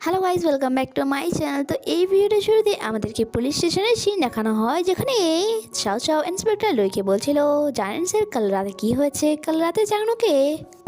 Hello guys, welcome back to my channel. তো এই ভিডিওটা শুরুতে আমাদেরকে পুলিশ স্টেশনের সিন দেখানো হয়, যেখানে চাও চাও ইন্সপেক্টর লইকে বলছিল, জানেন স্যার কাল রাতে কি হয়েছে? কাল রাতে চাংনুকে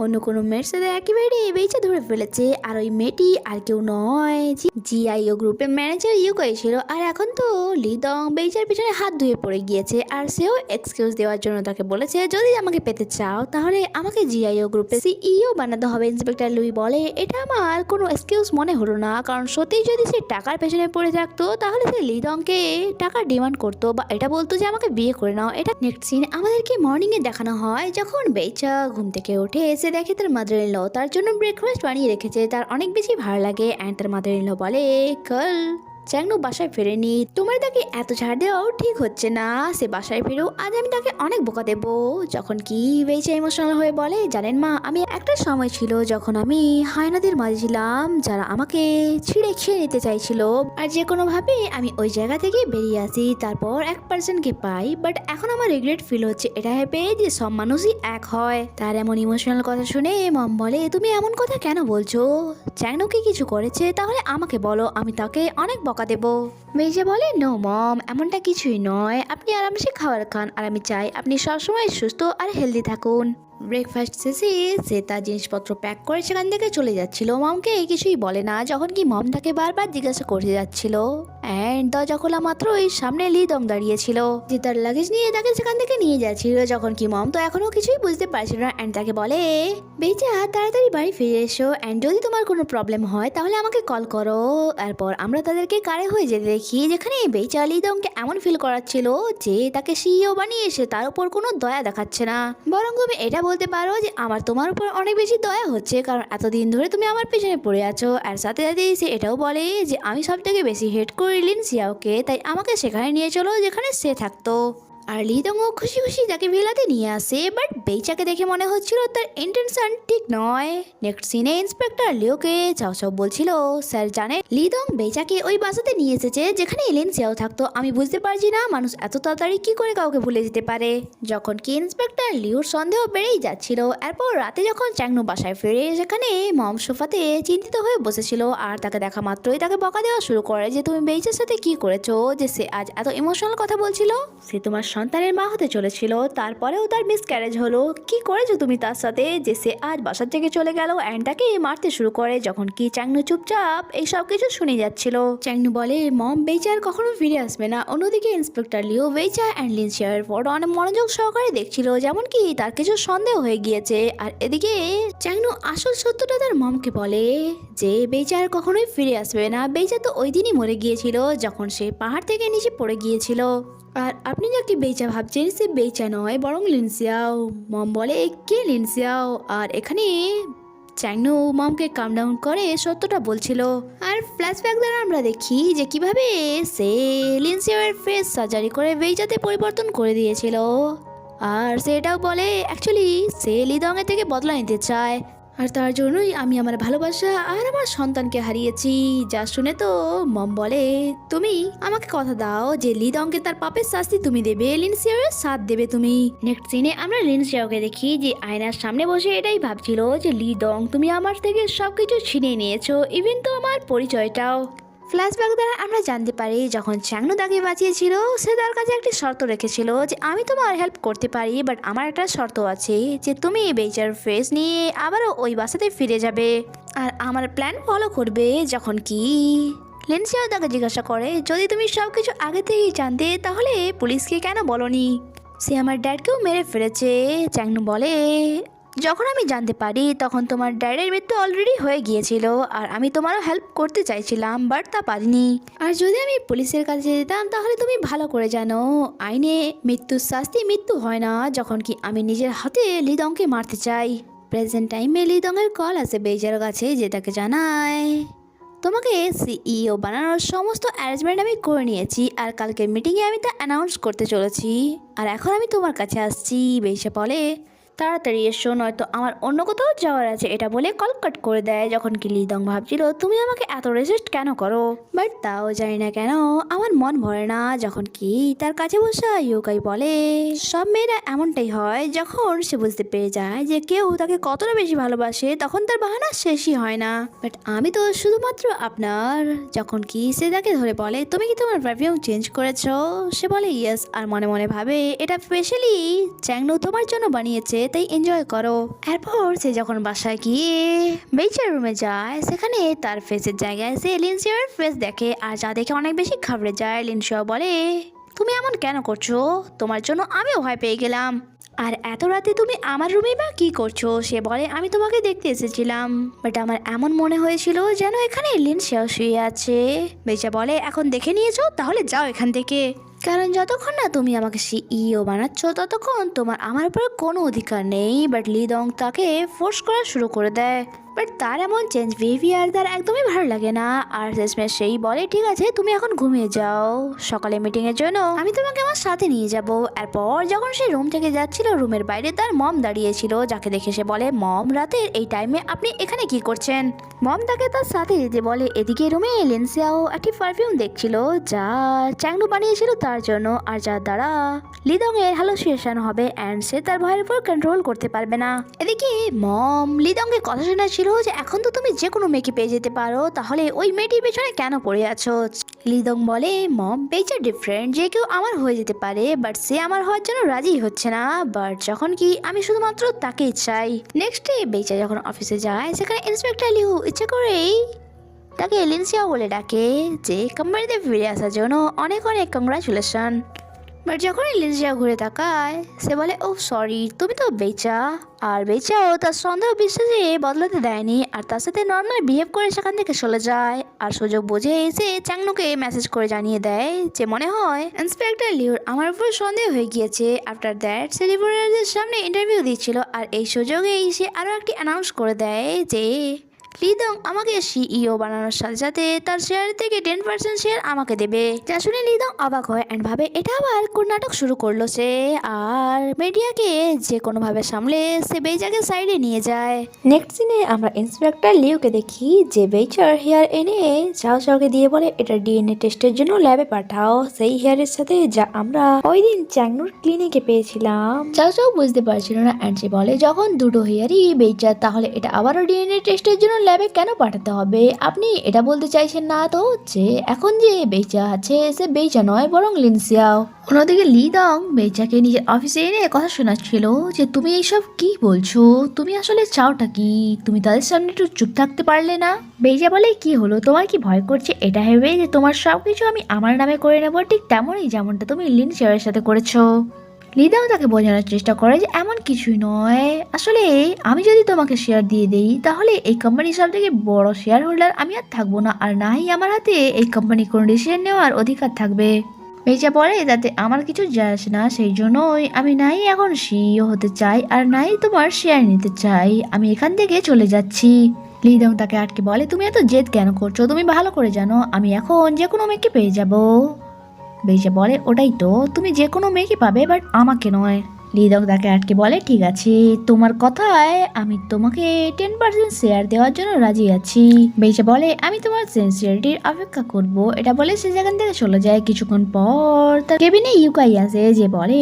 অন্য কোনো মেয়ের সাথে একেবারে বেঁচে ধরে ফেলেছে। আর ওই মেয়েটি আর কেউ নয়, জিআইও গ্রুপের ম্যানেজার ইউকাই ছিল। আর এখন তো লিদং বেচার পিছনে হাত ধুয়ে পড়ে গিয়েছে, আর সেও এক্সকিউজ দেওয়ার জন্য তাকে বলেছে, যদি আমাকে পেতে চাও তাহলে আমাকে জিআইও গ্রুপের সিইও বানাতে হবে। ইন্সপেক্টর লুই বলে, এটা আমার কোনো এক্সকিউজ মনে হলো না, কারণ সত্যিই যদি সে টাকার পেছনে পড়ে থাকতো তাহলে সে লিদংকে টাকার ডিমান্ড করতো বা এটা বলতো যে আমাকে বিয়ে করে নাও। এটা নেক্সট সিন আমাদেরকে মর্নিংয়ে দেখানো হয়, যখন বেচা ঘুম থেকে উঠে এসে দেখে তার মাদার ইন ল তার জন্য ব্রেকফাস্ট বানিয়ে রেখেছে। তার অনেক বেশি ভালো লাগে। অ্যান্ড তার মাদার ইন ল বলে, কাল চ্যাংনু বাসায় ফেরেনি, তোমার তাকে এত ছাড় দেওয়াও ঠিক হচ্ছে না। সে বাসায় ফেরো, আজ আমি তাকে অনেক বোকা দেবো। যখন কি বেচা ইমোশনাল হয়ে বলে, জানেন মা, আমি একটা সময় ছিল যখন আমি হায়নাদের মাঝে ছিলাম যারা আমাকে ছিঁড়ে খেয়ে নিতে চাইছিল, আর যে কোনো ভাবে আমি ওই জায়গা থেকে বেরিয়ে আসি, তারপর এক পার্সনকে পাই। বাট এখন আমার রিগ্রেট ফিল হচ্ছে এটা ভেবে যে সব মানুষই এক হয়। তার এমন ইমোশনাল কথা শুনে মম বলে, তুমি এমন কথা কেন বলছো? চ্যাংনু কি কিছু করেছে? তাহলে আমাকে বলো, আমি তাকে অনেক বকা দেবো। মেজে বলে, নো মম, এমনটা কিছুই নয়, আপনি আরামসে খাবার খান, আর আমি চাই আপনি সবসময় সুস্থ আর হেলদি থাকুন। ব্রেকফাস্ট শেষে সে তার জিনিসপত্র প্যাক করে সেখান থেকে চলে যাচ্ছিল। মমকে কিছুই বলে না, যখন কি মম তাকে বারবার জিজ্ঞাসা করতে যাচ্ছিল। অ্যান্ড দরজা খোলা মাত্রই সামনে লিদং দাঁড়িয়েছিল, যে তার লাগেজ নিয়ে তাকে সেখান থেকে নিয়ে যাচ্ছিল। যখন কি মম তো এখনো কিছুই বুঝতে পারছিল না। অ্যান্ড তাকে বলে, বেচা তাড়াতাড়ি বাড়ি ফিরে এসো, অ্যান্ড যদি তোমার কোনো প্রবলেম হয় তাহলে আমাকে কল করো। এরপর আমরা তাদেরকে কারে হয়ে যেতে দেখি, যেখানে বেচা লিদংকে এমন ফিল করাচ্ছিল যে তাকে সিইও বানিয়ে এসে তার উপর কোনো দয়া দেখাচ্ছে না, বরং তুমি এটা বলতে পারো যে আমার তোমার উপর অনেক বেশি দয়া হচ্ছে, কারণ এতদিন ধরে তুমি আমার পেছনে পড়ে আছো। আর সাথে সাথে সে এটাও বলে যে আমি সব থেকে বেশি হেট করি লিন সিয়াওকে, তাই আমাকে সেখানে নিয়ে চলো যেখানে সে থাকতো। আর লিদংও খুশি খুশি তাকে ভেলাতে নিয়ে আসে। বাট বেচাকে দেখে মনে হচ্ছিল তার ইন্টেনশন ঠিক নয়। নেক্সট সিনে ইন্সপেক্টর লিওকে চাও চাও বলছিল, স্যার জানে লিদং বেচাকে ওই বাসাতে নিয়ে এসেছে যেখানে লিন সিয়াও থাকতো। আমি বুঝতে পারছি না মানুষ এত তাড়াতাড়ি কি করে কাউকে ভুলে যেতে পারে। যখন কি ইন্সপেক্টর লিওর সন্দেহ বেড়েই যাচ্ছিল। এরপর রাতে যখন চ্যাংনু বাসায় ফিরে, সেখানে মম সোফাতে চিন্তিত হয়ে বসেছিল, আর তাকে দেখা মাত্রই তাকে বকা দেওয়া শুরু করে যে তুমি বেচার সাথে কি করেছো যে সে আজ এত ইমোশনাল কথা বলছিল। সে তোমার সন্তানের মা হতে চলেছিল, তারপরেও তার মিসক্যারেজ হলো। কি করেছো তুমি তার সাথে যে সে আজ বাসার থেকে চলে গেল? অ্যান্ড তাকে মারতে শুরু করে। যখন কি চ্যাংনু চুপচাপ এই সব কিছু শুনে যাচ্ছিল। চ্যাংনু বলে, মম বেচার কখনো ফিরে আসবে না। অন্যদিকে ইন্সপেক্টর লিও বেচা অ্যান্ড লিন শেয়ারের ফটো অনেক মনোযোগ সহকারে দেখছিল, যেমন কি তার কিছু সন্দেহ হয়ে গিয়েছে। আর এদিকে চ্যাংনু আসল সত্যটা তার মমকে বলে যে বেচার কখনোই ফিরে আসবে না। বেচা তো ওই দিনই মরে গিয়েছিল যখন সে পাহাড় থেকে নিচে পড়ে গিয়েছিল। আর আপনি যাকে বেচা ভাবছেন সে বেচা নয়, বরং লিনসিয়াও। মম বলে, কে লিনসিয়াও? আর এখানে চ্যাংনু মমকে কাম ডাউন করে সত্যটা বলছিল। আর ফ্ল্যাশব্যাক দ্বারা আমরা দেখি যে কিভাবে সে লিনসিয়াওয়ের ফেস সার্জারি করে বেচাতে পরিবর্তন করে দিয়েছিল। আর সেটাও বলে অ্যাকচুয়ালি সে লিদংয়ের থেকে বদলা নিতে চায়, আর তার জন্যই আমি আমার ভালোবাসা আর আমার সন্তানকে হারিয়েছি। যা শুনে তো মম বলে, তুমি আমাকে কথা দাও যে লিদংকে তার পাপের শাস্তি তুমি দেবে, লিনসিয়াওয়ের সাথ দেবে তুমি। নেক্সট সিনে আমরা লিনসিয়াওকে দেখি যে আয়নার সামনে বসে এটাই ভাবছিল যে লিদং, তুমি আমার থেকে সবকিছু ছিনিয়ে নিয়েছো, ইভেন তো আমার পরিচয়টাও। ফ্ল্যাশব্যাক দ্বারা আমরা জানতে পারি যখন চ্যাংনু তাকে বাঁচিয়েছিল সে তার কাছে একটি শর্ত রেখেছিল যে আমি তোমার হেল্প করতে পারি, বাট আমার একটা শর্ত আছে যে তুমি বেচার ফেস নিয়ে আবারও ওই বাসাতে ফিরে যাবে আর আমার প্ল্যান ফলো করবে। যখন কি লিনসিয়াও তাকে জিজ্ঞাসা করে, যদি তুমি সব কিছু আগে থেকেই জানতে তাহলে পুলিশকে কেন বলনি? সে আমার ড্যাডকেও মেরে ফেলেছে। চ্যাংনু বলে, যখন আমি জানতে পারি তখন তোমার ড্যাডের মৃত্যু অলরেডি হয়ে গিয়েছিল, আর আমি তোমারও হেল্প করতে চাইছিলাম বাট তা পারিনি। আর যদি আমি পুলিশের কাছে যেতাম তাহলে তুমি ভালো করে জানো আইনে মৃত্যুর শাস্তি মৃত্যু হয় না। যখন কি আমি নিজের হাতে লিদংকে মারতে চাই। প্রেজেন্ট টাইমে লিদংয়ের কল আসে বেজার কাছে, যে তাকে জানায়, তোমাকে সিইও বানানোর সমস্ত অ্যারেঞ্জমেন্ট আমি করে নিয়েছি, আর কালকের মিটিংয়ে আমি তা অ্যানাউন্স করতে চলেছি, আর এখন আমি তোমার কাছে আসছি। বেশে বলে, তাড়াতাড়ি এসো, নয়তো আমার অন্য কোথাও যাওয়ার আছে, এটা বলে কল কাট করে দেয়। যখন কি লিদং ভাবছিল তুমি আমাকে এত রেজিস্ট কেন করো, বাট তাও জানি না কেন আমার মন ভরে না। যখন কি তার কাছে বসা ইউকাই বলে সব মেয়েরা এমনটাই হয়, যখন সে বুঝতে পেরে যায় যে কেউ তাকে কতটা বেশি ভালোবাসে তখন তার বাহানা শেষই হয় না। বাট আমি তো শুধুমাত্র আপনার। যখন কি সে তাকে ধরে বলে তুমি কি তোমার পারফিউম চেঞ্জ করেছো, সে বলে ইয়েস, আর মনে মনে ভাবে এটা স্পেশালি চ্যাংনু তোমার জন্য বানিয়েছে, তাই এনজয় করো। এরপর সে যখন বাসায় গিয়ে বেচার রুমে যায়, সেখানে তার ফেসের জায়গায় সে লিনসিয়ার ফেস দেখে, আর যা দেখে অনেক বেশি ঘাবড়ে যায়। লিনসিয়া বলে তুমি এমন কেন করছো, তোমার জন্য আমিও ভয় পেয়ে গেলাম, আর এত রাতে তুমি আমার রুমে বা কি করছো। সে বলে আমি তোমাকে দেখতে এসেছিলাম, বাট আমার এমন মনে হয়েছিল যেন এখানে লিনসিয়া শুয়ে আছে। বেচা বলে এখন দেখে নিয়েছো, তাহলে যাও এখান থেকে, কারণ যতক্ষণ না তুমি আমাকে সিইও বানাচ্ছ ততক্ষণ তোমার আমার উপরে কোনো অধিকার নেই। বাট লিদং তাকে ফোর্স করা শুরু করে দেয়, বাট তার এমন চেঞ্জ বিহেভিয়ার তার একদমই ভালো লাগে না। আর শেষমেশ সেই বলে ঠিক আছে তুমি এখন ঘুমিয়ে যাও, সকালে মিটিং এর জন্য আমি তোমাকে আমার সাথে নিয়ে যাব। এরপর যখন সে রুম থেকে যাচ্ছিল, রুমের বাইরে তার মম দাঁড়িয়েছিল, যাকে দেখে সে বলে মম রাতের এই টাইমে আপনি এখানে কি করছেন। মম তাকে তার সাথে যেতে বলে। এদিকে রুমে লিনসিয়াও একটি পারফিউম দেখছিল যা চ্যাংনু বানিয়েছিল তার জন্য, আর যার দ্বারা লিদং এর হ্যালুসিনেশন হবে অ্যান্ড সে তার ভয়ের উপর কন্ট্রোল করতে পারবে না। এদিকে মম লিদং এর কথা শোনাচ্ছিল যে এখন তো তুমি যে কোনো মেয়েকে পেয়ে যেতে পারো, তাহলে ওই মেয়েটির পেছনে কেন পড়ে আছো। লিদং বলে মম বেচার ডিফারেন্ট, যে কেউ আমার হয়ে যেতে পারে, বাট সে আমার হওয়ার জন্য রাজি হচ্ছে না। বাট যখন কি আমি শুধুমাত্র তাকেই চাই। নেক্সট ডে বেচা যখন অফিসে যায়, সেখানে ইন্সপেক্টর লিউ ইচ্ছে করেই তাকে লিনসিয়া বলে ডাকে যে কোম্পানিতে ফিরে আসার জন্য অনেক অনেক কংগ্রাচুলেশন। বাট যখন লিনসিয়া ঘুরে তাকায়, সে বলে ও সরি তুমি তো বেচা। আর বেচাও তার সন্দেহ বিশ্বাসে বদলাতে দেয়নি, আর তার সাথে নর্মাল বিহেভ করে সেখান থেকে চলে যায়। আর সুযোগ বুঝে এসে চ্যাংনুকে মেসেজ করে জানিয়ে দেয় যে মনে হয় ইন্সপেক্টর লিউর আমার উপর সন্দেহ হয়ে গিয়েছে। আফটার দ্যাট সে রিপোর্টারদের সামনে ইন্টারভিউ দিচ্ছিল, আর এই সুযোগেই সে আরও একটি অ্যানাউন্স করে দেয় যে লিদং আমাকে সিইও বানানোর সাথে সাথে তার শেয়ার থেকে 10% শেয়ার আমাকে দেবে। যা শুনে লিদং অবাক হয় অ্যান্ড ভাবে এটা আবার কোন নাটক শুরু করলো সে। আর মিডিয়াকে যে কোনোভাবে সামলে সে বেইজাকে সাইডে নিয়ে যায়। নেক্সট সিনে আমরা ইন্সপেক্টর লিউকে দেখি যে বেইচার হেয়ার এনে চাও চাওকে দিয়ে বলে এটা ডিএনএ টেস্টের জন্য ল্যাবে পাঠাও, সেই হেয়ারের সাথে যা আমরা ওই দিন চ্যাংনুর ক্লিনিকে পেয়েছিলাম। চাও চাও বুঝতে পারছিল না অ্যান্ড সে বলে যখন দুটো হেয়ারই বেইচার, তাহলে এটা আবারও ডিএনএ টেস্টের জন্য ল্যাবে কেন পাঠাতে হবে। আপনি এটা বলতে চাইছেন না তো যে এখন যে বেইচা আছে সে বেইচা নয় বরং লিনসিয়াও। অন্যদিকে লিদং বেইচাকে নিজের অফিসে এনে কথা শোনাচ্ছিল যে তুমি এইসব কি বলছো, তুমি আসলে চাওটা কি, তুমি তাদের সামনে একটু চুপ থাকতে পারলে না। বেইচা বলে কি হলো, তোমার কি ভয় করছে এটা ভেবে যে তোমার সবকিছু আমি আমার নামে করে নেবো, ঠিক তেমনই যেমনটা তুমি লিনসিয়ার সাথে করেছো। লিদাও তাকে বোঝানোর চেষ্টা করে যে এমন কিছুই নয়, আসলে আমি যদি তোমাকে শেয়ার দিয়ে দেই তাহলে এই কোম্পানির সব থেকে বড় শেয়ার হোল্ডার আমি আর থাকবো না, আর নাই আমার হাতে এই কোম্পানি কোনো ডিসিশন নেওয়ার অধিকার থাকবে। বেচা পরে তাতে আমার কিছু যায় আসে না, সেই জন্যই আমি নাই এখন সিইও হতে চাই আর নাই তোমার শেয়ার নিতে চাই, আমি এখান থেকে চলে যাচ্ছি। লিদং তাকে আটকে বলে তুমি এত জেদ কেন করছো, তুমি ভালো করে জানো আমি এখন যে কোনো মেয়েকে পেয়ে যাবো। বেইচা বলে ওটাই তো, তুমি যে কোনো মেয়েকে পাবে বাট আমাকে নয়। লিদং তাকে আটকে বলে ঠিক আছে তোমার কথায় আমি তোমাকে 10% শেয়ার দেওয়ার জন্য রাজি আছি। বেইচা বলে আমি তোমার সিনসিয়ারিটির অপেক্ষা করব। এটা বলে সে সেখান থেকে চলে যায়। কিছুক্ষণ পর তার কেবিনে ইউকাই আসে যে বলে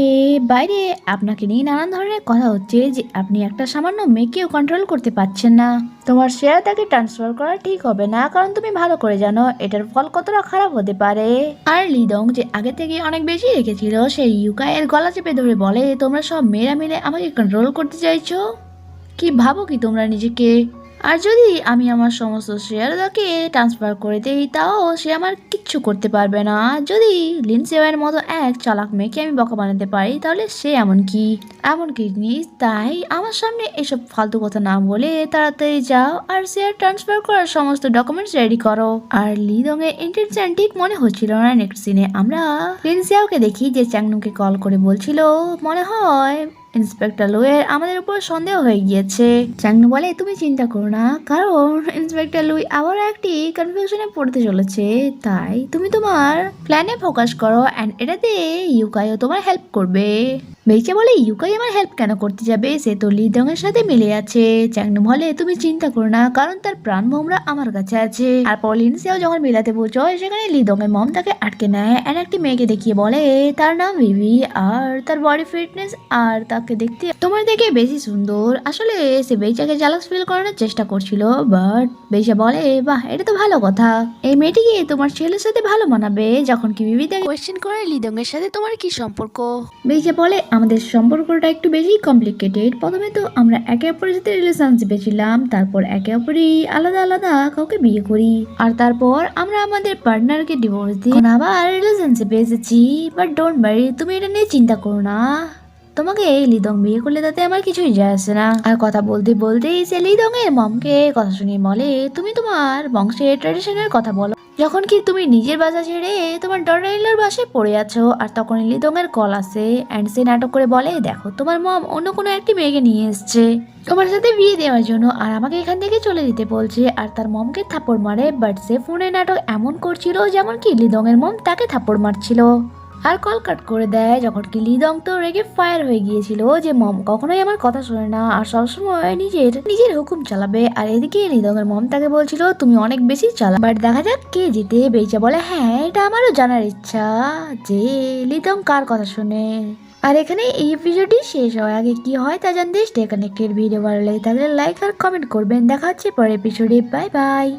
বাইরে আপনাকে নিয়ে নানান ধরনের কথা হচ্ছে যে আপনি একটা সামান্য মেয়েকেও কন্ট্রোল করতে পারছেন না, তোমার শেয়ার তাকে ট্রান্সফার করা ঠিক হবে না, কারণ তুমি ভালো করে জানো এটার ফল কতটা খারাপ হতে পারে। আর লিদং যে আগে থেকে অনেক বেশি রেখেছিল সেই ইউকাইয়ের গলা চেপে ধরে বলে তোমরা সব মেয়েরা মিলে আমাকে কন্ট্রোল করতে চাইছো, কি ভাবো কি তোমরা নিজেকে, আর যদি আমি আমার সমস্ত শেয়ার তাকে ট্রান্সফার করে দেই তাও সে আমার কিচ্ছু করতে পারবে না। যদি লিনসিয়ার মতো এক চালাক মেয়েকে আমি বকা বানাতে পারি তাহলে সে এমন কি জিনিস, তাই আমার সামনে এসব ফালতু কথা না বলে তাড়াতাড়ি যাও আর শেয়ার ট্রান্সফার করার সমস্ত ডকুমেন্টস রেডি করো। আর লিদং এর ইন্টেনশন ঠিক মনে হচ্ছিল না। নেক্সট সিনে আমরা লিনসিয়াওকে দেখি যে চ্যাংনুকে কল করে বলছিল মনে হয় ইন্সপেক্টর লুইয়ের আমাদের উপর সন্দেহ হয়ে গিয়েছে। চ্যাংনু বলে তুমি চিন্তা করো না, কারণ ইন্সপেক্টর লুই আবার একটি কনফিউশনে পড়তে চলেছে, তাই তুমি তোমার প্ল্যানে ফোকাস করো অ্যান্ড এটাতে ইউকাইও তোমার হেল্প করবে। বেইচা বলে ইউকাই আমার হেল্প কেন করতে যাবে, সে তো লিদং এর সাথে মিলে আছে। চ্যাংনু বলে তুমি চিন্তা করো না, কারণ তার প্রাণ ভোমরা আমার কাছে আছে। আর পলিন সেও যখন মিলাতে পৌঁছয় সেখানে লিদং এর মম তাকে আটকে নেয় আর একটি মেয়েকে দেখিয়ে বলে তার নাম ভিভি আর তার বডি ফিটনেস আর তাকে দেখতে তোমার দেখে বেশি সুন্দর। আসলে সে বেইচাকে জালাস ফিল করানোর চেষ্টা করছিল, বাট বেইচা বলে বাহ এটা তো ভালো কথা, এই মেয়েটিকে তোমার ছেলের সাথে ভালো মানাবে। যখন কি ভিভি তাকে কোয়েশ্চেন করে লিদং এর সাথে তোমার কি সম্পর্ক, বেইচা বলে আমাদের সম্পর্কটা একটু বেশি কমপ্লিকেটেড। প্রথমে তো আমরা একে অপরের সাথে রিলেশনশিপে ছিলাম, তারপর একে অপরই আলাদা আলাদা কাউকে বিয়ে করি, আর তারপর আমরা আমাদের পার্টনারকে ডিভোর্স দিই, এখন আবার রিলেশনশিপে এসেছি। বাট ডোন্ট ওয়ারি, তুমি এটা নিয়ে চিন্তা করো না, তোমাকে এই লিদং বিয়ে করলে তাতে আমার কিছুই যায় আসে না। আর কথা বলতে বলতেই সে লিদং এর মমকে কথা শুনিয়ে বলে তুমি তোমার বংশের ট্র্যাডিশনের কথা বলো, যখন কি তুমি নিজের বাসা ছেড়ে তোমার ডটার বাসায় পড়ে আছো। আর তখন লিদং এর কল আসে অ্যান্ড সে নাটক করে বলে দেখো তোমার মম অন্য কোনো একটি মেয়েকে নিয়ে এসছে তোমার সাথে বিয়ে দেওয়ার জন্য, আর আমাকে এখান থেকে চলে যেতে বলছে। আর তার মমকে থাপ্পড় মারে, বাট সে ফোনে নাটক এমন করছিল যেমন কি লিদং এর মম তাকে থাপ্পড় মারছিল আর কল কাট করে দেয়। যখন কি লিদং তো রেগে ফায়ার হয়ে গিয়েছিল যে মম কখনোই আমার কথা শোনে না আর সবসময় নিজের হুকুম চালাবে। আর এদিকে লিদং এর মম তাকে বলছিল তুমি অনেক বেশি চালা। বাট দেখা যাক কে জিতে। বেইচা বলে হ্যাঁ এটা আমারও জানার ইচ্ছা যে লিদং কার কথা শুনে। আর এখানে এই ভিডিওটি শেষ হওয়ার আগে কি হয় তা জানতে স্টে কানেক্টেড। ভিডিও ভালো লাগে থাকলে লাইক আর কমেন্ট করবেন। দেখা হচ্ছে পরের এপিসোডে, বাই বাই।